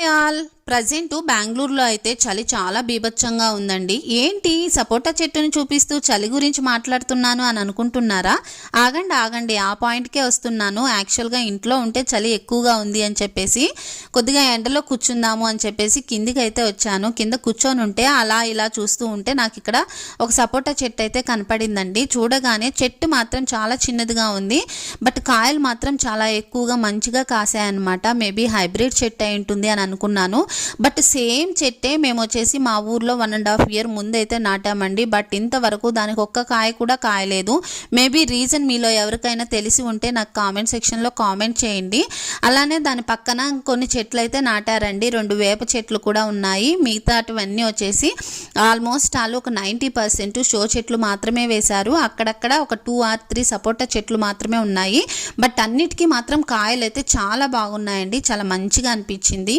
All present బెంగళూరులో అయితే చలి చాలా బీభత్సంగా ఉందండి. ఏంటి సపోటా చెట్టుని చూపిస్తూ చలి గురించి మాట్లాడుతున్నాను అని అనుకుంటున్నారా? ఆగండి ఆ పాయింట్కే వస్తున్నాను. యాక్చువల్గా ఇంట్లో ఉంటే చలి ఎక్కువగా ఉంది అని చెప్పేసి కొద్దిగా ఎండలో కూర్చుందాము అని చెప్పేసి కిందికి అయితే వచ్చాను. కింద కూర్చొని ఉంటే అలా ఇలా చూస్తూ ఉంటే నాకు ఇక్కడ ఒక సపోటా చెట్టు అయితే కనపడిందండి. చూడగానే చెట్టు మాత్రం చాలా చిన్నదిగా ఉంది, బట్ కాయలు మాత్రం చాలా ఎక్కువగా మంచిగా కాసాయన్నమాట. మేబీ హైబ్రిడ్ చెట్టు అయి ఉంటుంది అని అనుకున్నాను. బట్ సేమ్ చెట్టే మేము వచ్చేసి మా ఊర్లో 1.5 year ముందైతే నాటామండి. బట్ ఇంతవరకు దానికి ఒక్క కాయ కూడా కాయలేదు. మేబీ రీజన్ మీలో ఎవరికైనా తెలిసి ఉంటే నాకు కామెంట్ సెక్షన్లో కామెంట్ చేయండి. అలానే దాని పక్కన కొన్ని చెట్లు అయితే నాటారండి. 2 వేప చెట్లు కూడా ఉన్నాయి. మిగతాటివన్నీ వచ్చేసి ఆల్మోస్ట్ వాళ్ళు ఒక 90% షో చెట్లు మాత్రమే వేశారు. అక్కడక్కడ ఒక 2 or 3 సపోటా చెట్లు మాత్రమే ఉన్నాయి. బట్ అన్నిటికీ మాత్రం కాయలు అయితే చాలా బాగున్నాయండి. చాలా మంచిగా అనిపించింది.